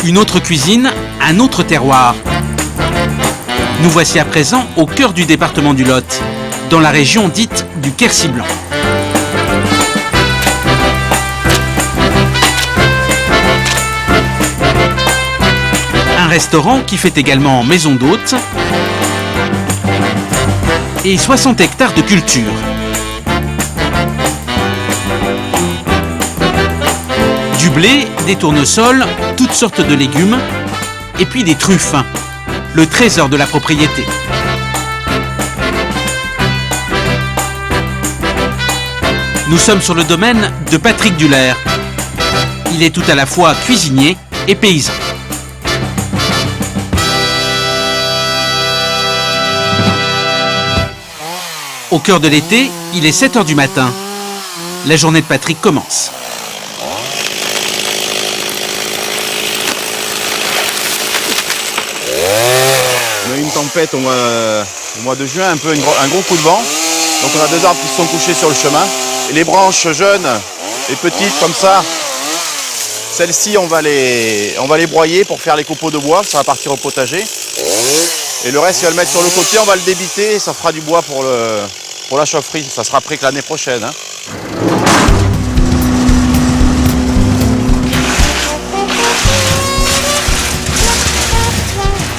Une autre cuisine, un autre terroir. Nous voici à présent au cœur du département du Lot, dans la région dite du Quercy blanc. Un restaurant qui fait également maison d'hôtes et 60 hectares de culture. Du blé, des tournesols, toutes sortes de légumes et puis des truffes, le trésor de la propriété. Nous sommes sur le domaine de Patrick Dullaire. Il est tout à la fois cuisinier et paysan. Au cœur de l'été, il est 7 h du matin. La journée de Patrick commence. On a eu une tempête au mois de juin, un gros coup de vent. Donc on a 2 arbres qui se sont couchés sur le chemin. Et les branches jeunes et petites comme ça, celles-ci on va les broyer pour faire les copeaux de bois, ça va partir au potager. Et le reste, il va le mettre sur le côté, on va le débiter et ça fera du bois pour la chaufferie. Ça sera prêt que l'année prochaine.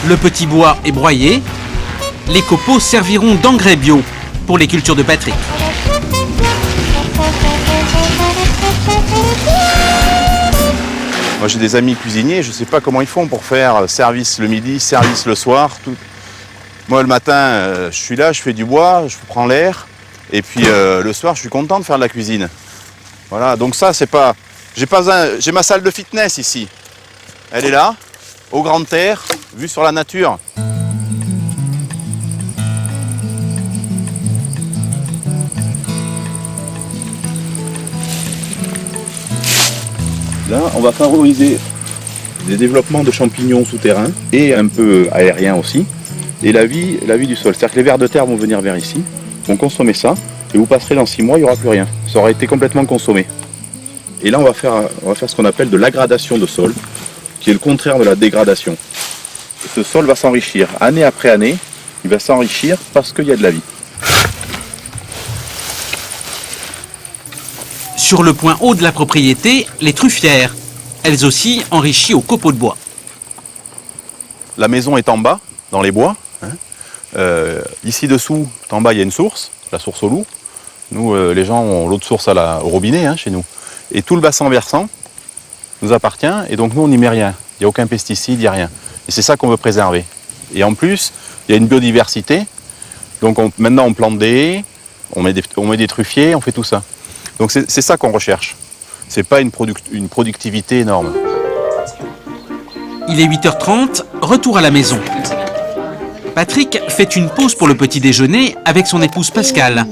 Le petit bois est broyé. Les copeaux serviront d'engrais bio pour les cultures de Patrick. Moi j'ai des amis cuisiniers, je ne sais pas comment ils font pour faire service le midi, service le soir. Tout. Moi le matin, je suis là, je fais du bois, je prends l'air. Et puis le soir, je suis content de faire de la cuisine. Voilà, donc ça c'est pas... J'ai ma salle de fitness ici. Elle est là, au grand air, vue sur la nature. Là, on va favoriser des développements de champignons souterrains et un peu aériens aussi. Et la vie du sol. C'est-à-dire que les vers de terre vont venir vers ici, vont consommer ça, et vous passerez dans 6 mois, il n'y aura plus rien. Ça aura été complètement consommé. Et là, on va faire ce qu'on appelle de l'aggradation de sol, qui est le contraire de la dégradation. Et ce sol va s'enrichir. Année après année, il va s'enrichir parce qu'il y a de la vie. Sur le point haut de la propriété, les truffières, elles aussi enrichies au copeaux de bois. La maison est en bas, dans les bois. Ici dessous, en bas, il y a une source, la source au loup. Nous, les gens ont l'eau de source au robinet chez nous. Et tout le bassin versant nous appartient, et donc nous, on n'y met rien. Il n'y a aucun pesticide, il n'y a rien. Et c'est ça qu'on veut préserver. Et en plus, il y a une biodiversité. Donc maintenant, on plante des haies, on met des truffiers, on fait tout ça. Donc c'est ça qu'on recherche. C'est pas une productivité énorme. Il est 8 h 30, retour à la maison. Patrick fait une pause pour le petit déjeuner avec son épouse Pascale,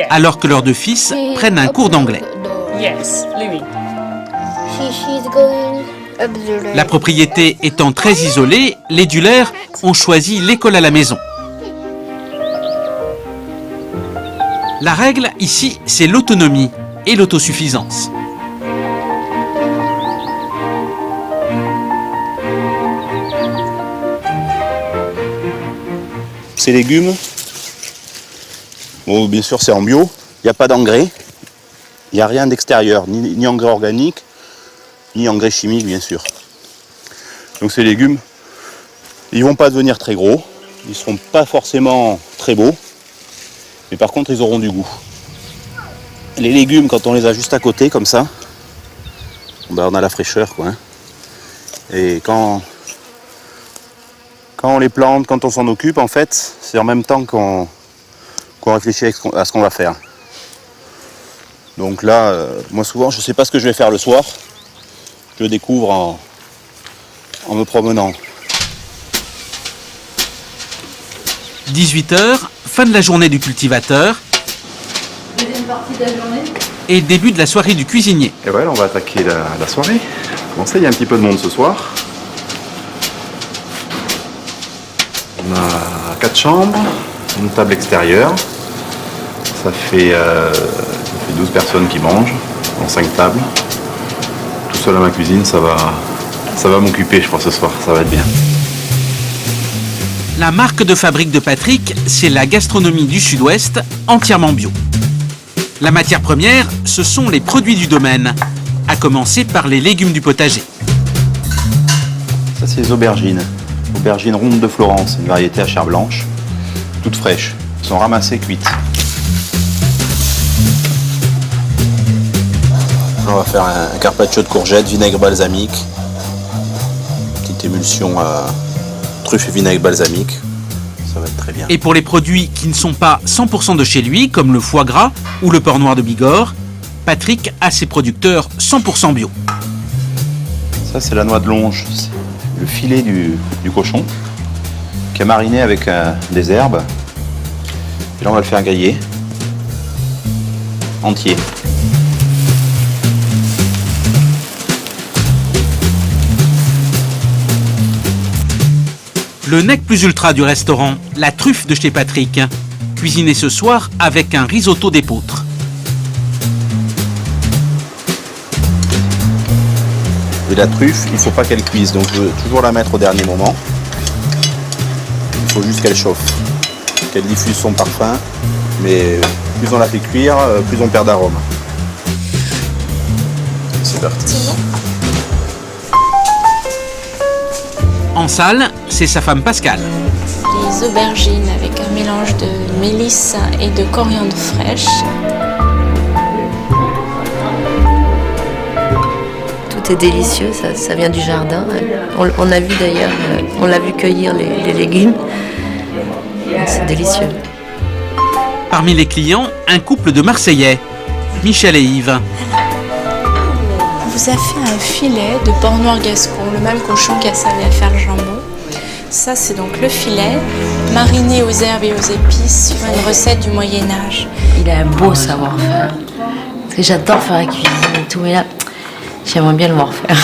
alors que leurs 2 fils prennent un cours d'anglais. La propriété étant très isolée, les Dullaire ont choisi l'école à la maison. La règle ici, c'est l'autonomie et l'autosuffisance. Ces légumes, bon, bien sûr c'est en bio, il n'y a pas d'engrais, il n'y a rien d'extérieur, ni engrais organique, ni engrais chimique bien sûr. Donc ces légumes, ils ne vont pas devenir très gros, ils ne seront pas forcément très beaux, mais par contre ils auront du goût. Les légumes, quand on les a juste à côté comme ça, ben, on a la fraîcheur quoi. Et quand on les plante, quand on s'en occupe, en fait, c'est en même temps qu'on réfléchit à ce qu'on va faire. Donc là, moi souvent, je ne sais pas ce que je vais faire le soir. Je le découvre en me promenant. 18 h, fin de la journée du cultivateur. Deuxième partie de la journée. Et début de la soirée du cuisinier. Et voilà, on va attaquer la soirée. Bon, ça, il y a un petit peu de monde ce soir. On a 4 chambres, une table extérieure. Ça fait 12 personnes qui mangent, en 5 tables. Tout seul à ma cuisine, ça va Ça va m'occuper, je pense, ce soir. Ça va être bien. La marque de fabrique de Patrick, c'est la gastronomie du Sud-Ouest, entièrement bio. La matière première, ce sont les produits du domaine, à commencer par les légumes du potager. Ça, c'est les aubergines. Aubergines rondes de Florence, une variété à chair blanche, toutes fraîches. Elles sont ramassées, cuites. On va faire un carpaccio de courgettes, vinaigre balsamique. Petite émulsion à truffe et vinaigre balsamique. Ça va être très bien. Et pour les produits qui ne sont pas 100% de chez lui, comme le foie gras ou le porc noir de Bigorre, Patrick a ses producteurs 100% bio. Ça, c'est la noix de longe. C'est le filet du cochon qui est mariné avec des herbes. Et là, on va le faire griller entier. Le nec plus ultra du restaurant, la truffe de chez Patrick, cuisinée ce soir avec un risotto d'épeautre. Et la truffe, il ne faut pas qu'elle cuise, donc je veux toujours la mettre au dernier moment. Il faut juste qu'elle chauffe, qu'elle diffuse son parfum, mais plus on la fait cuire, plus on perd d'arôme. C'est parti. En salle, c'est sa femme Pascale. Les aubergines avec un mélange de mélisse et de coriandre fraîche. Tout est délicieux, ça vient du jardin. On a vu d'ailleurs, on l'a vu cueillir les légumes. C'est délicieux. Parmi les clients, un couple de Marseillais, Michel et Yves. On vous a fait un filet de porc noir gascon, le même cochon qui a servi à faire le jambon. Ça, c'est donc le filet, mariné aux herbes et aux épices sur une recette du Moyen-Âge. Il a un beau savoir-faire. Parce que j'adore faire la cuisine et tout, mais là, j'aimerais bien le voir faire.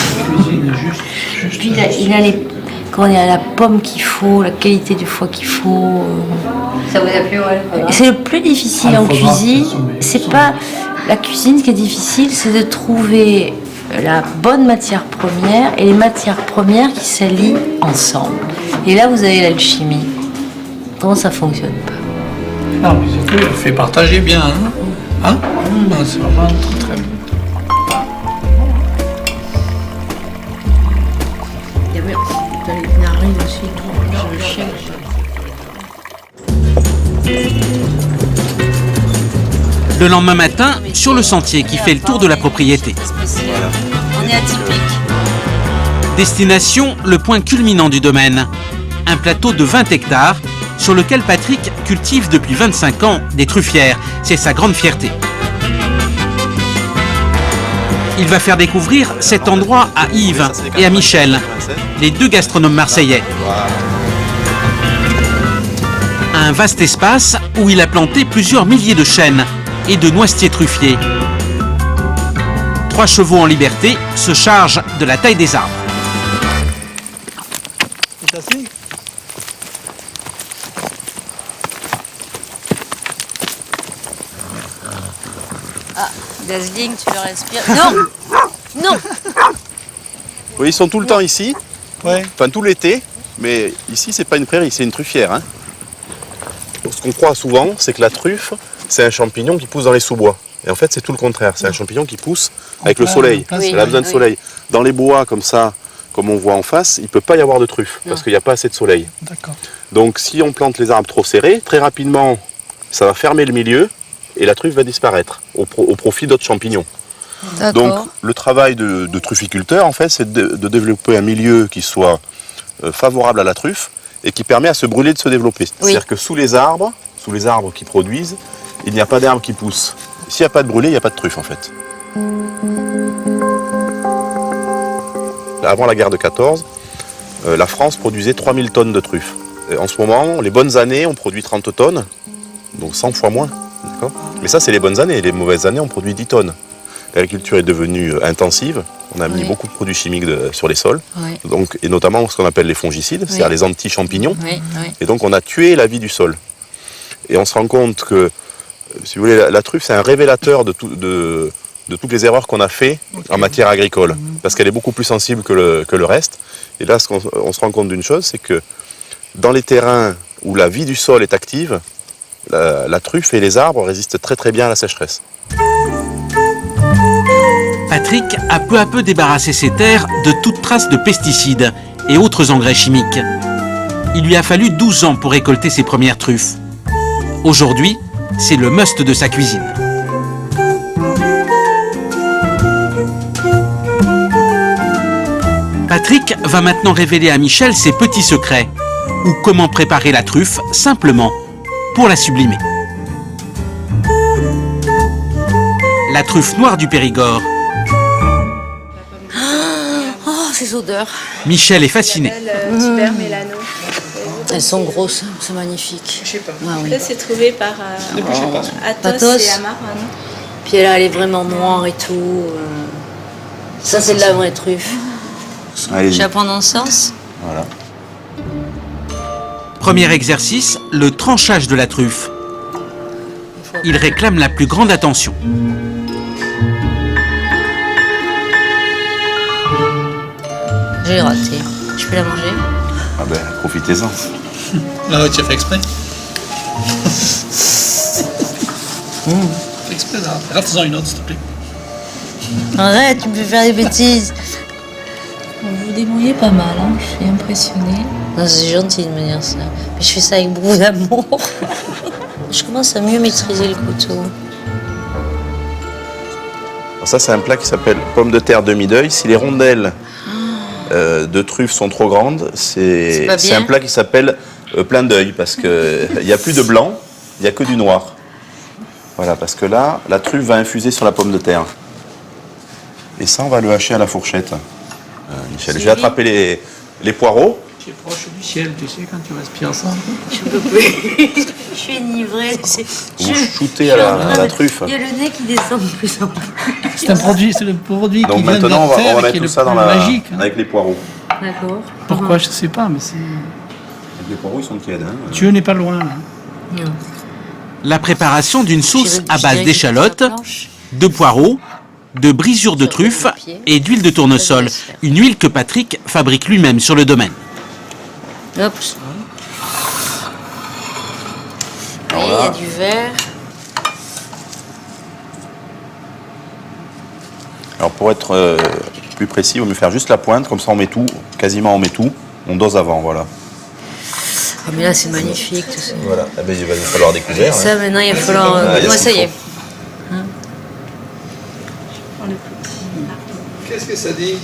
Et puis il a la pomme qu'il faut, la qualité du foie qu'il faut. Ça vous a plu, ouais? C'est le plus difficile en cuisine. C'est pas la cuisine qui est difficile, c'est de trouver la bonne matière première et les matières premières qui s'allient ensemble. Et là, vous avez l'alchimie. Comment ça fonctionne pas? Non, mais surtout, elle fait partager bien. Hein? C'est vraiment très très bien. Il y a les narines aussi, le chien. Le lendemain matin, sur le sentier qui fait le tour de la propriété. On est atypique. Destination, le point culminant du domaine. Un plateau de 20 hectares sur lequel Patrick cultive depuis 25 ans des truffières. C'est sa grande fierté. Il va faire découvrir cet endroit à Yves et à Michel, les deux gastronomes marseillais. Un vaste espace où il a planté plusieurs milliers de chênes et de noisetiers truffiers. 3 chevaux en liberté se chargent de la taille des arbres. Ah, Dazzling, tu le respires. Non! Non! Oui, ils sont tout le temps ici, Ouais. enfin tout l'été, mais ici c'est pas une prairie, c'est une truffière. Hein. Ce qu'on croit souvent, c'est que la truffe, c'est un champignon qui pousse dans les sous-bois. Et en fait, c'est tout le contraire, c'est un champignon qui pousse avec le soleil. Elle a besoin de soleil. Dans les bois comme ça, comme on voit en face, il ne peut pas y avoir de truffe, parce qu'il n'y a pas assez de soleil. D'accord. Donc si on plante les arbres trop serrés, très rapidement, ça va fermer le milieu, et la truffe va disparaître, au profit d'autres champignons. Donc le travail de trufficulteur, en fait, c'est de développer un milieu qui soit favorable à la truffe, et qui permet à se brûler de se développer. Oui. C'est-à-dire que sous les arbres qui produisent, il n'y a pas d'arbres qui poussent. S'il n'y a pas de brûlé, il n'y a pas de truffe en fait. Avant la guerre de 14, la France produisait 3000 tonnes de truffes. Et en ce moment, les bonnes années, on produit 30 tonnes, donc 100 fois moins. Mais ça, c'est les bonnes années. Les mauvaises années, on produit 10 tonnes. L'agriculture est devenue intensive. On a mis beaucoup de produits chimiques sur les sols, donc, et notamment ce qu'on appelle les fongicides, c'est-à-dire les anti-champignons. Et donc on a tué la vie du sol. Et on se rend compte que, si vous voulez, la truffe, c'est un révélateur de de toutes les erreurs qu'on a fait en matière agricole, parce qu'elle est beaucoup plus sensible que le reste. Et là, on se rend compte d'une chose, c'est que dans les terrains où la vie du sol est active, la truffe et les arbres résistent très très bien à la sécheresse. Patrick a peu à peu débarrassé ses terres de toute trace de pesticides et autres engrais chimiques. Il lui a fallu 12 ans pour récolter ses premières truffes. Aujourd'hui, c'est le must de sa cuisine. Patrick va maintenant révéler à Michel ses petits secrets, ou comment préparer la truffe simplement pour la sublimer. La truffe noire du Périgord. Oh, ces odeurs. Michel est fasciné. Elles sont grosses, c'est magnifique. Je sais pas. Ah, oui. Ça, c'est trouvé par Athos et Amar. Puis elle est vraiment noire et tout. Ça, c'est de la vraie truffe. J'apprends dans ce sens. Voilà. Premier exercice, le tranchage de la truffe. Il réclame la plus grande attention. J'ai raté. Je peux la manger? Ah ben, profitez-en. Ah ouais, tu as fait exprès. Fais exprès, là. Rate-en une autre, s'il te plaît. Arrête, tu peux faire des bêtises. Vous vous débrouillez pas mal, hein. Je suis impressionnée. C'est gentil de me dire ça. Mais je fais ça avec beaucoup d'amour. Je commence à mieux maîtriser le couteau. Alors ça, c'est un plat qui s'appelle pomme de terre demi-deuil. Si les rondelles de truffes sont trop grandes, c'est un plat qui s'appelle plein d'œil, parce qu'il n'y a plus de blanc, il n'y a que du noir. Voilà, parce que là, la truffe va infuser sur la pomme de terre. Et ça, on va le hacher à la fourchette. Michel, je vais attraper les poireaux. Tu es proche du ciel, tu sais, quand tu respires ça. Je peux plus. Je suis enivrée. Vous shootez à la truffe. Il y a le nez qui descend de plus en plus. C'est un produit, c'est le produit Donc qui vient de maintenant, on la va terre et mettre qui est tout le ça plus dans magique. Hein. avec les poireaux. D'accord. Pourquoi, je sais pas, mais c'est... Les poireaux, ils sont tièdes. Hein. Dieu n'est pas loin, là. Non. La préparation d'une sauce à base d'échalotes, de poireaux, de brisures de truffe et d'huile de tournesol, une huile que Patrick fabrique lui-même sur le domaine. Hop. Et il y a du verre. Alors pour être plus précis, il vaut mieux faire juste la pointe, comme ça on met tout, quasiment on met tout, on dose avant, voilà. Ah mais là c'est magnifique tout ça. Voilà, eh ben, il va nous falloir des couverts. Ça maintenant il va falloir... Moi ça y est. Qu'est-ce que ça dit?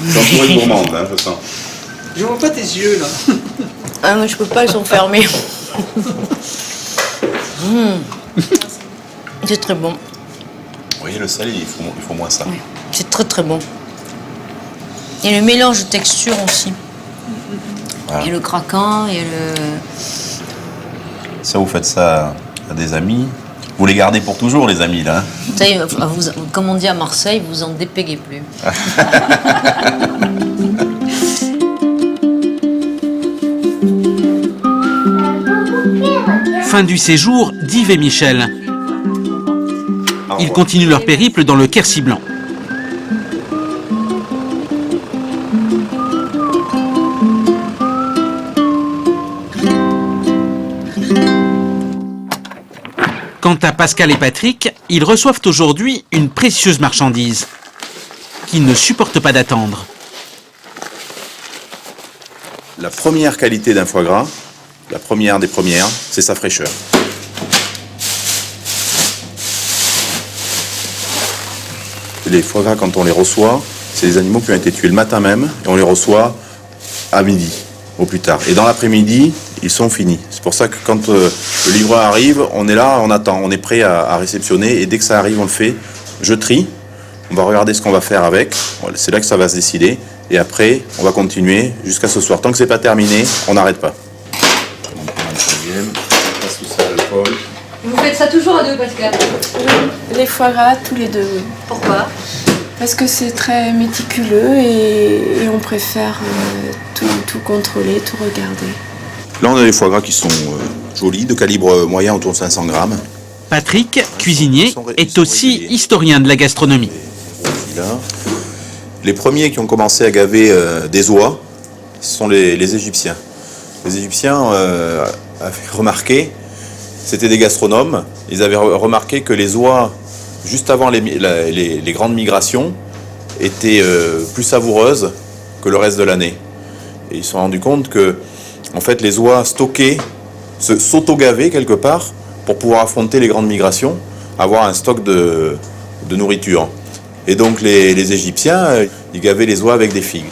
C'est entouré de gourmande, hein, je sens. Je vois pas tes yeux, là. Ah mais je peux pas, ils sont fermés. C'est très bon. Vous voyez, le sel, il faut moins ça. Oui. C'est très très bon. Et le mélange de texture aussi. Voilà. Et le craquant, et le... Ça, vous faites ça à des amis. Vous les gardez pour toujours, les amis, là. Ça y est, comme on dit à Marseille, vous en dépéguez plus. Fin du séjour d'Yves et Michel. Ils continuent leur périple dans le Quercy blanc. Quant à Pascal et Patrick, ils reçoivent aujourd'hui une précieuse marchandise qu'ils ne supportent pas d'attendre. La première qualité d'un foie gras, la première des premières, c'est sa fraîcheur. Les foie gras, quand on les reçoit, c'est des animaux qui ont été tués le matin même et on les reçoit à midi, au plus tard. Et dans l'après-midi, ils sont finis. C'est pour ça que quand le livreur arrive, on est là, on attend, on est prêt à réceptionner et dès que ça arrive, on le fait. Je trie, on va regarder ce qu'on va faire avec, c'est là que ça va se décider et après, on va continuer jusqu'à ce soir. Tant que c'est pas terminé, on n'arrête pas. Vous faites ça toujours à deux, Pascal? Oui, les foie gras, tous les deux. Pourquoi? Parce que c'est très méticuleux et on préfère tout contrôler, tout regarder. Là, on a des foie gras qui sont jolis, de calibre moyen autour de 500 grammes. Patrick, cuisinier, est aussi historien de la gastronomie. Les premiers qui ont commencé à gaver des oies, ce sont les Égyptiens. Les Égyptiens avaient remarqué, c'était des gastronomes, ils avaient remarqué que les oies, juste avant les grandes migrations, étaient plus savoureuses que le reste de l'année. Et ils se sont rendus compte que, en fait, les oies stockées, s'auto-gavaient quelque part pour pouvoir affronter les grandes migrations, avoir un stock de nourriture. Et donc les Égyptiens, ils gavaient les oies avec des figues.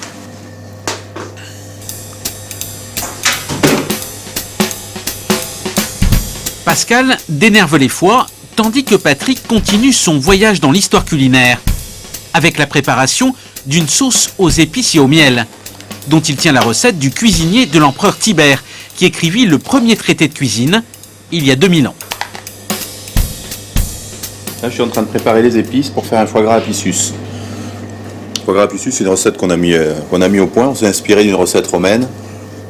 Pascal dénerve les foies, tandis que Patrick continue son voyage dans l'histoire culinaire, avec la préparation d'une sauce aux épices et au miel, dont il tient la recette du cuisinier de l'empereur Tibère, qui écrivit le premier traité de cuisine il y a 2000 ans. Là, je suis en train de préparer les épices pour faire un foie gras apicius. Le foie gras apicius, c'est une recette qu'on a mis au point. On s'est inspiré d'une recette romaine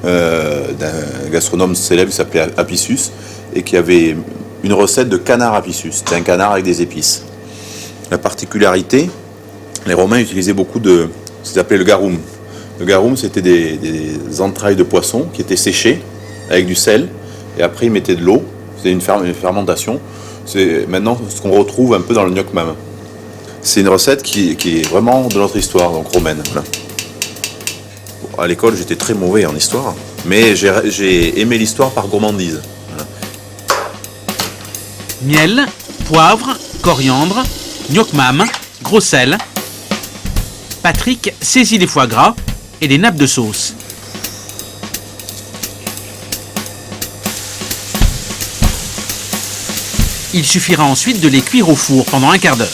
d'un gastronome célèbre qui s'appelait Apicius et qui avait une recette de canard apicius. C'était un canard avec des épices. La particularité, les Romains utilisaient beaucoup de ce qu'ils appelaient le garum. Le garum, c'était des entrailles de poisson qui étaient séchées avec du sel et après ils mettaient de l'eau. C'était une fermentation. C'est maintenant ce qu'on retrouve un peu dans le gnoc mam. C'est une recette qui est vraiment de notre histoire, donc romaine. Voilà. Bon, à l'école, j'étais très mauvais en histoire, mais j'ai aimé l'histoire par gourmandise. Voilà. Miel, poivre, coriandre, gnoc mam, gros sel. Patrick saisit les foie gras et les nappes de sauce. Il suffira ensuite de les cuire au four pendant un quart d'heure.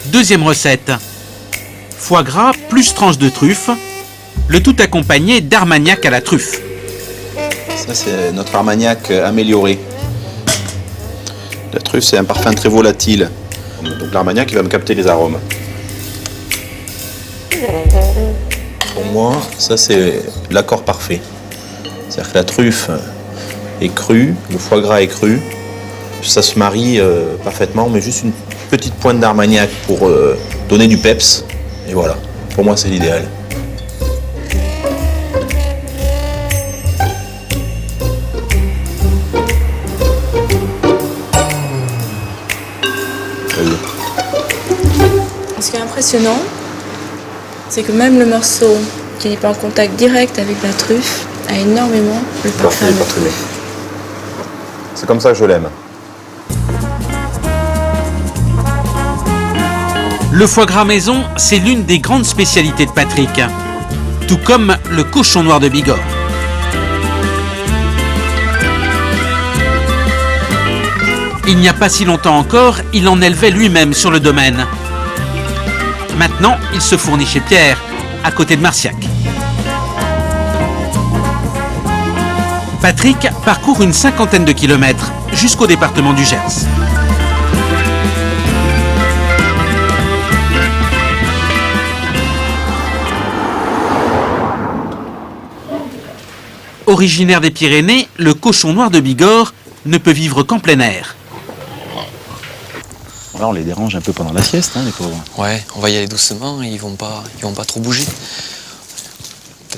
Deuxième recette. Foie gras plus tranche de truffe, le tout accompagné d'armagnac à la truffe. Ça, c'est notre armagnac amélioré. La truffe, c'est un parfum très volatile. Donc l'armagnac, il va me capter les arômes. Pour moi, ça c'est l'accord parfait. C'est-à-dire que la truffe est crue, le foie gras est cru, ça se marie parfaitement, mais juste une petite pointe d'armagnac pour donner du peps, et voilà. Pour moi, c'est l'idéal. Ce qui est impressionnant, c'est que même le morceau qui n'est pas en contact direct avec la truffe a énormément le parfum de truffe. C'est comme ça que je l'aime. Le foie gras maison, c'est l'une des grandes spécialités de Patrick, tout comme le cochon noir de Bigorre. Il n'y a pas si longtemps encore, il en élevait lui-même sur le domaine. Maintenant, il se fournit chez Pierre, à côté de Marciac. Patrick parcourt une 50aine de kilomètres jusqu'au département du Gers. Originaire des Pyrénées, le cochon noir de Bigorre ne peut vivre qu'en plein air. Là, on les dérange un peu pendant la sieste, hein, les pauvres. Ouais, on va y aller doucement et ils vont pas trop bouger.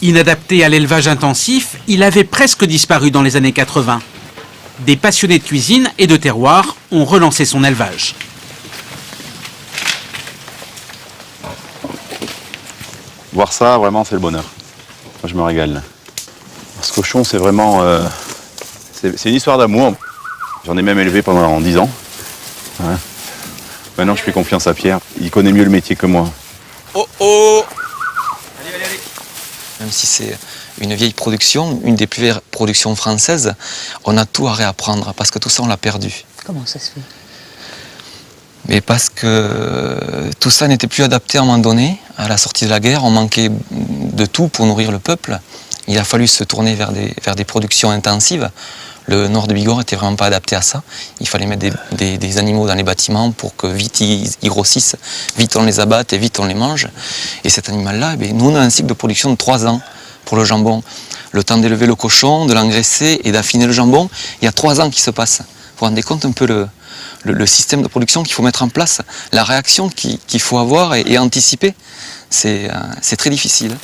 Inadapté à l'élevage intensif, il avait presque disparu dans les années 80. Des passionnés de cuisine et de terroir ont relancé son élevage. Voir ça, vraiment, c'est le bonheur. Moi, je me régale. Ce cochon, c'est vraiment... c'est une histoire d'amour. J'en ai même élevé pendant 10 ans. Ouais. Maintenant, je fais confiance à Pierre. Il connaît mieux le métier que moi. Oh oh! Allez. Même si c'est une vieille production, une des plus vieilles productions françaises, on a tout à réapprendre parce que tout ça, on l'a perdu. Comment ça se fait? Mais parce que tout ça n'était plus adapté à un moment donné. À la sortie de la guerre, on manquait de tout pour nourrir le peuple. Il a fallu se tourner vers des productions intensives. Le nord de Bigorre n'était vraiment pas adapté à ça. Il fallait mettre des animaux dans les bâtiments pour que vite ils grossissent, vite on les abatte et vite on les mange. Et cet animal-là, nous on a un cycle de production de 3 ans pour le jambon. Le temps d'élever le cochon, de l'engraisser et d'affiner le jambon, il y a 3 ans qui se passent. Vous vous rendez compte un peu le système de production qu'il faut mettre en place, la réaction qu'il faut avoir et anticiper. C'est très difficile.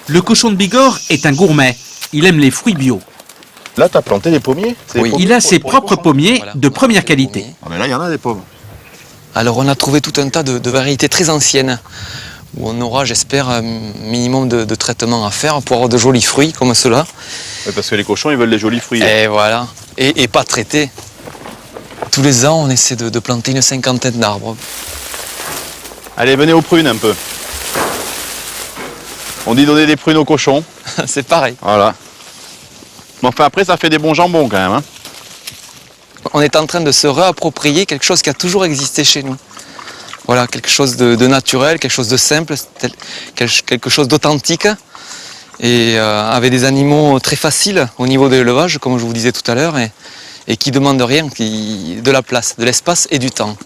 Le cochon de Bigorre est un gourmet. Il aime les fruits bio. Là, tu as planté des pommiers. Oui. Il a ses propres pommiers de première qualité. Ah, mais là, il y en a des pommes. Alors on a trouvé tout un tas de variétés très anciennes, où on aura, j'espère, un minimum de traitement à faire pour avoir de jolis fruits comme ceux-là. Ouais, parce que les cochons, ils veulent des jolis fruits. Et voilà, et pas traités. Tous les ans, on essaie de planter une 50aine d'arbres. Allez, venez aux prunes un peu. On dit donner des prunes aux cochons. C'est pareil. Voilà. Bon, enfin, après, ça fait des bons jambons quand même. Hein. On est en train de se réapproprier quelque chose qui a toujours existé chez nous. Voilà, quelque chose de naturel, quelque chose de simple, quelque chose d'authentique. Et avec des animaux très faciles au niveau de l'élevage, comme je vous disais tout à l'heure, et qui ne demandent rien, de la place, de l'espace et du temps.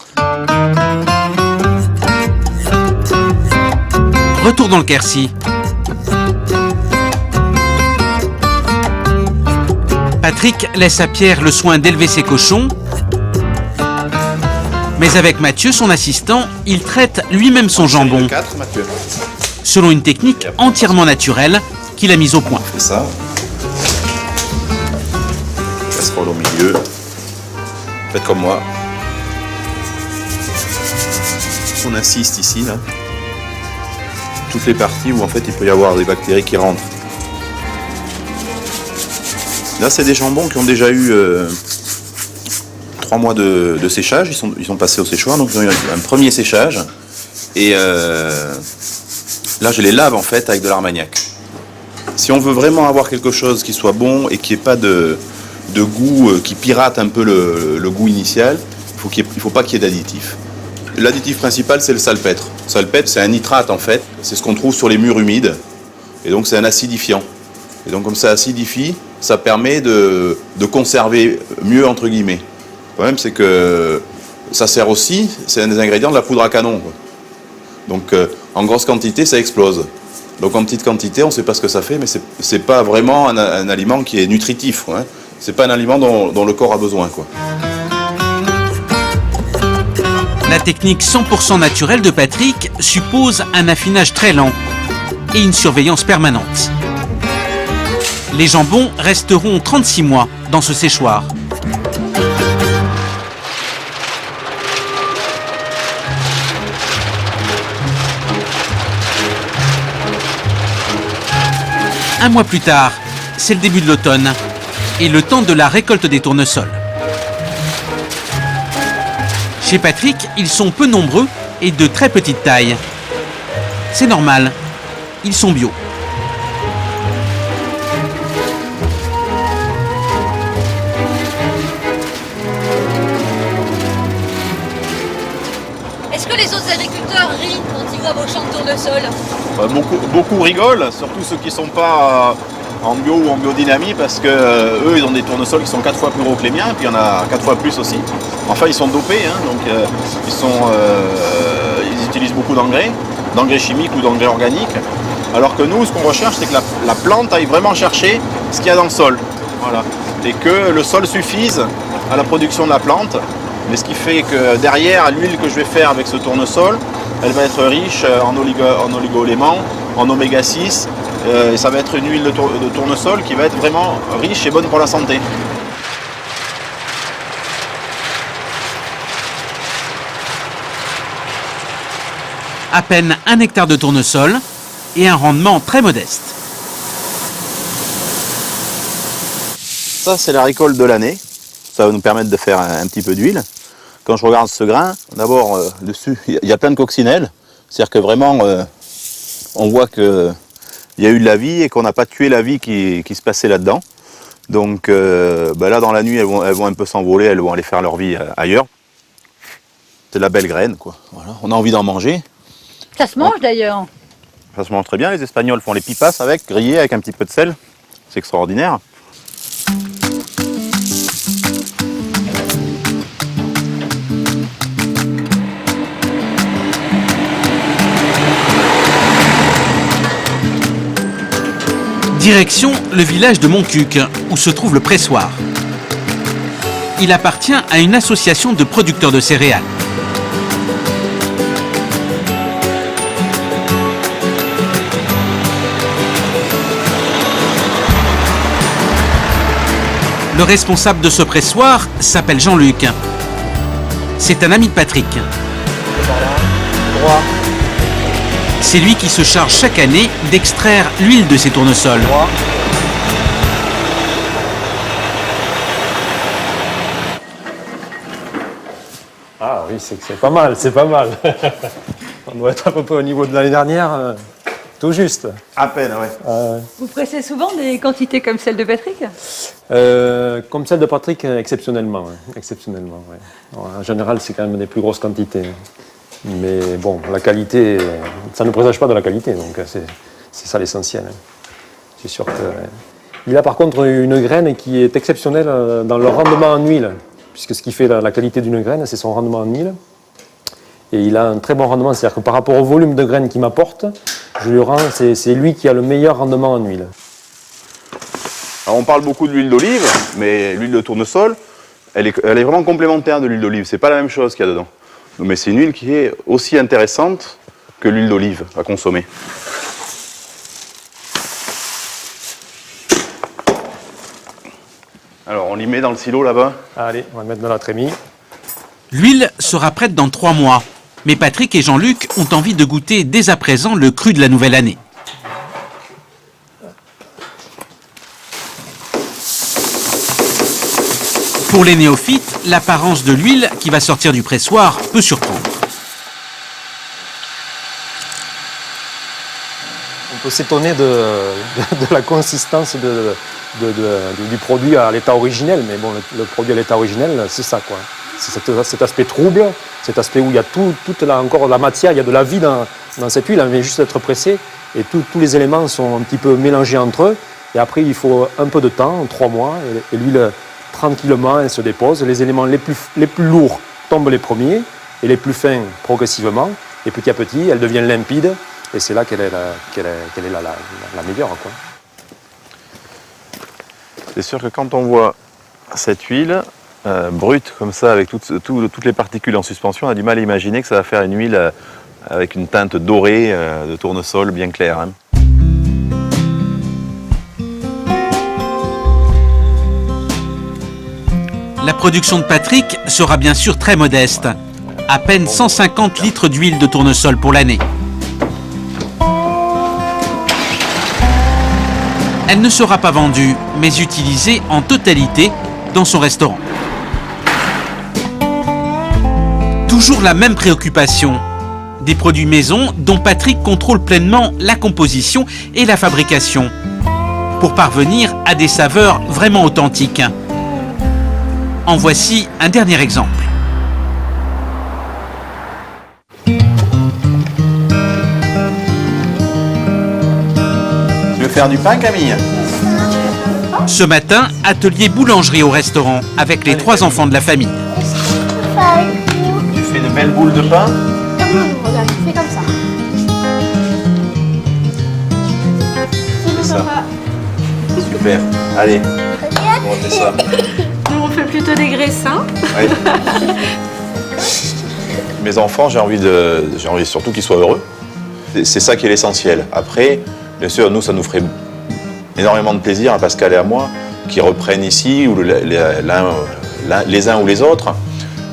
Retour dans le Quercy. Patrick laisse à Pierre le soin d'élever ses cochons. Mais avec Mathieu, son assistant, il traite lui-même son jambon, 4, Mathieu. selon une technique entièrement naturelle qu'il a mise au point. C'est ça. Casserole au milieu. Faites comme moi. On insiste ici, là. Toutes les parties où en fait il peut y avoir des bactéries qui rentrent. Là, c'est des jambons qui ont déjà eu 3 mois de séchage. Ils sont passés au séchoir, donc ils ont eu un premier séchage. Et là, je les lave en fait avec de l'armagnac. Si on veut vraiment avoir quelque chose qui soit bon et qui n'ait pas de goût qui pirate un peu le goût initial, il ne faut pas qu'il y ait d'additif. L'additif principal, c'est le salpêtre. Le salpêtre, c'est un nitrate en fait. C'est ce qu'on trouve sur les murs humides. Et donc, c'est un acidifiant. Et donc, comme ça acidifie, ça permet de conserver mieux, entre guillemets. Le problème, c'est que ça sert aussi, c'est un des ingrédients de la poudre à canon, quoi. Donc, en grosse quantité, ça explose. Donc, en petite quantité, on ne sait pas ce que ça fait, mais c'est pas vraiment un aliment qui est nutritif, quoi, hein. C'est pas un aliment dont le corps a besoin, quoi. La technique 100% naturelle de Patrick suppose un affinage très lent et une surveillance permanente. Les jambons resteront 36 mois dans ce séchoir. Un mois plus tard, c'est le début de l'automne et le temps de la récolte des tournesols. Chez Patrick, ils sont peu nombreux et de très petite taille. C'est normal, ils sont bio. Est-ce que les autres agriculteurs rient quand ils voient vos champs de tournesol? Beaucoup rigolent, surtout ceux qui ne sont pas en bio ou en biodynamie, parce que eux, ils ont des tournesols qui sont 4 fois plus gros que les miens, puis il y en a 4 fois plus aussi. Enfin, ils sont dopés, hein, donc ils utilisent beaucoup d'engrais chimiques ou d'engrais organiques. Alors que nous, ce qu'on recherche, c'est que la plante aille vraiment chercher ce qu'il y a dans le sol. Voilà. Et que le sol suffise à la production de la plante. Mais ce qui fait que derrière, l'huile que je vais faire avec ce tournesol, elle va être riche en oligo-éléments, en oméga 6. Et ça va être une huile de tournesol qui va être vraiment riche et bonne pour la santé. À peine 1 hectare de tournesol et un rendement très modeste. Ça, c'est la récolte de l'année. Ça va nous permettre de faire un petit peu d'huile. Quand je regarde ce grain, d'abord, dessus, il y a plein de coccinelles. C'est-à-dire que vraiment, on voit qu'il y a eu de la vie et qu'on n'a pas tué la vie qui se passait là-dedans. Donc là, dans la nuit, elles vont un peu s'envoler, elles vont aller faire leur vie ailleurs. C'est de la belle graine, quoi. Voilà. On a envie d'en manger. Ça se mange d'ailleurs. Ça se mange très bien. Les Espagnols font les pipas avec, grillés avec un petit peu de sel. C'est extraordinaire. Direction le village de Montcuq, où se trouve le pressoir. Il appartient à une association de producteurs de céréales. Le responsable de ce pressoir s'appelle Jean-Luc. C'est un ami de Patrick. C'est lui qui se charge chaque année d'extraire l'huile de ses tournesols. Ah oui, c'est pas mal, c'est pas mal. On doit être à peu près au niveau de l'année dernière, tout juste. À peine, ouais. Vous pressez souvent des quantités comme celle de Patrick? Comme celle de Patrick, exceptionnellement. Exceptionnellement, ouais. En général, c'est quand même des plus grosses quantités. Mais bon, la qualité, ça ne présage pas de la qualité, donc c'est ça l'essentiel. C'est sûr que... Il a par contre une graine qui est exceptionnelle dans le rendement en huile, puisque ce qui fait la qualité d'une graine, c'est son rendement en huile. Et il a un très bon rendement, c'est-à-dire que par rapport au volume de graines qu'il m'apporte, c'est lui qui a le meilleur rendement en huile. Alors on parle beaucoup de l'huile d'olive, mais l'huile de tournesol, elle est vraiment complémentaire de l'huile d'olive. C'est pas la même chose qu'il y a dedans. Mais c'est une huile qui est aussi intéressante que l'huile d'olive à consommer. Alors on l'y met dans le silo là-bas. Allez, on va le mettre dans la trémie. L'huile sera prête dans 3 mois. Mais Patrick et Jean-Luc ont envie de goûter dès à présent le cru de la nouvelle année. Pour les néophytes, l'apparence de l'huile qui va sortir du pressoir peut surprendre. On peut s'étonner de la consistance du produit à l'état originel, mais bon, le produit à l'état originel, c'est ça, quoi. C'est cet aspect trouble, cet aspect où il y a toute encore la matière, il y a de la vie dans cette huile, elle vient juste d'être pressée, et tous les éléments sont un petit peu mélangés entre eux, et après il faut un peu de temps, 3 mois, et l'huile, tranquillement, elle se dépose. Les éléments les plus lourds tombent les premiers et les plus fins progressivement. Et petit à petit, elle devient limpide et c'est là qu'elle est la meilleure, quoi. C'est sûr que quand on voit cette huile brute comme ça, avec toutes les particules en suspension, on a du mal à imaginer que ça va faire une huile avec une teinte dorée de tournesol bien claire, hein. La production de Patrick sera bien sûr très modeste. À peine 150 litres d'huile de tournesol pour l'année. Elle ne sera pas vendue, mais utilisée en totalité dans son restaurant. Toujours la même préoccupation. Des produits maison dont Patrick contrôle pleinement la composition et la fabrication, pour parvenir à des saveurs vraiment authentiques. En voici un dernier exemple. Tu veux faire du pain, Camille? Ce matin, atelier boulangerie au restaurant avec les 3 enfants de la famille. Tu fais de belles boules de pain? Regarde, tu fais comme ça. C'est ça. Super. Allez, on fait ça. Nous, on fait plutôt des graissins. Oui. Mes enfants, j'ai envie surtout qu'ils soient heureux. C'est ça qui est l'essentiel. Après, bien sûr, nous, ça nous ferait énormément de plaisir, à Pascal et à moi, qu'ils reprennent ici, ou les uns ou les autres,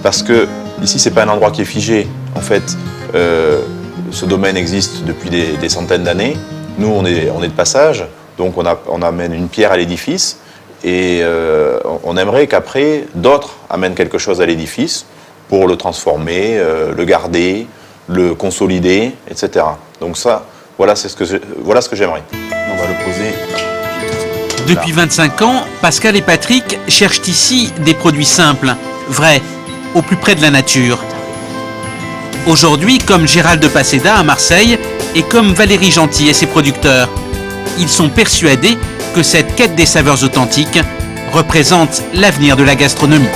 parce que ici, c'est pas un endroit qui est figé. En fait, ce domaine existe depuis des centaines d'années. Nous, on est de passage, donc on amène une pierre à l'édifice. Et on aimerait qu'après, d'autres amènent quelque chose à l'édifice pour le transformer, le garder, le consolider, etc. Donc ça, voilà ce que j'aimerais. On va le poser. Depuis 25 ans, Pascal et Patrick cherchent ici des produits simples, vrais, au plus près de la nature. Aujourd'hui, comme Gérald de Paseda à Marseille et comme Valérie Gentil et ses producteurs, ils sont persuadés que cette quête des saveurs authentiques représente l'avenir de la gastronomie.